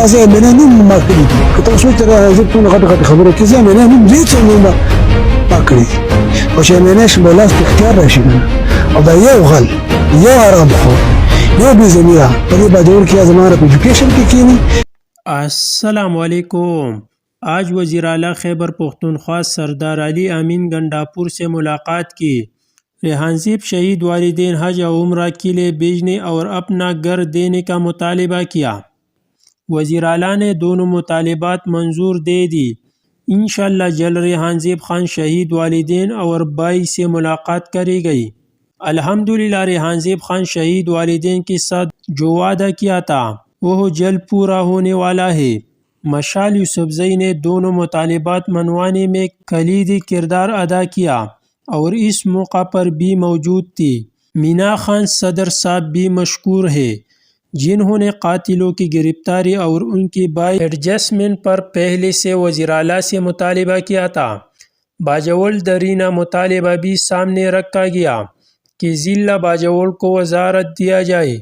زي منين ما كريت كتوصل ترى جبتوا غد خبرك زي منين زيت ما كريت وش مناش بلاش تختار راشنا أضيع وغل يا عرب خو يا بزميا तभी बाजूर किया ज़माना एजुकेशन की कीनी। अस्सलाम वालेकुम। आज वज़ीर आला खैबर पख्तूनख्वा सरदार अली अमीन गंडापुर से मुलाकात की। रेहानज़ीब शहीद वालिदैन हज और उम्रा के लिए भेजने और अपना घर देने का मुतालबा किया। वज़ीर आला ने दोनों मुतालबात मंजूर दे दी। इंशाअल्लाह जल्द रेहानज़ीब खान शहीद वालिदैन और भाई से मुलाकात करी गई। अल्हम्दुलिल्लाह रेहानज़ीब खान शहीद वालिदैन के साथ जो वादा किया था वह जल्द पूरा होने वाला है। मशाल यूसुफजई ने दोनों मुतालबात मनवाने में कलीदी किरदार अदा किया और इस मौका पर भी मौजूद थी। मीना खान सदर साहब भी मशकूर है जिन्होंने कातिलों की गिरफ्तारी और उनकी भाई एडजस्टमेंट पर पहले से वज़ीर आला से मुतालबा किया था। बाजवल दरीना मुतालबा भी सामने रखा गया कि ज़िला बाजवल को वजारत दिया जाए।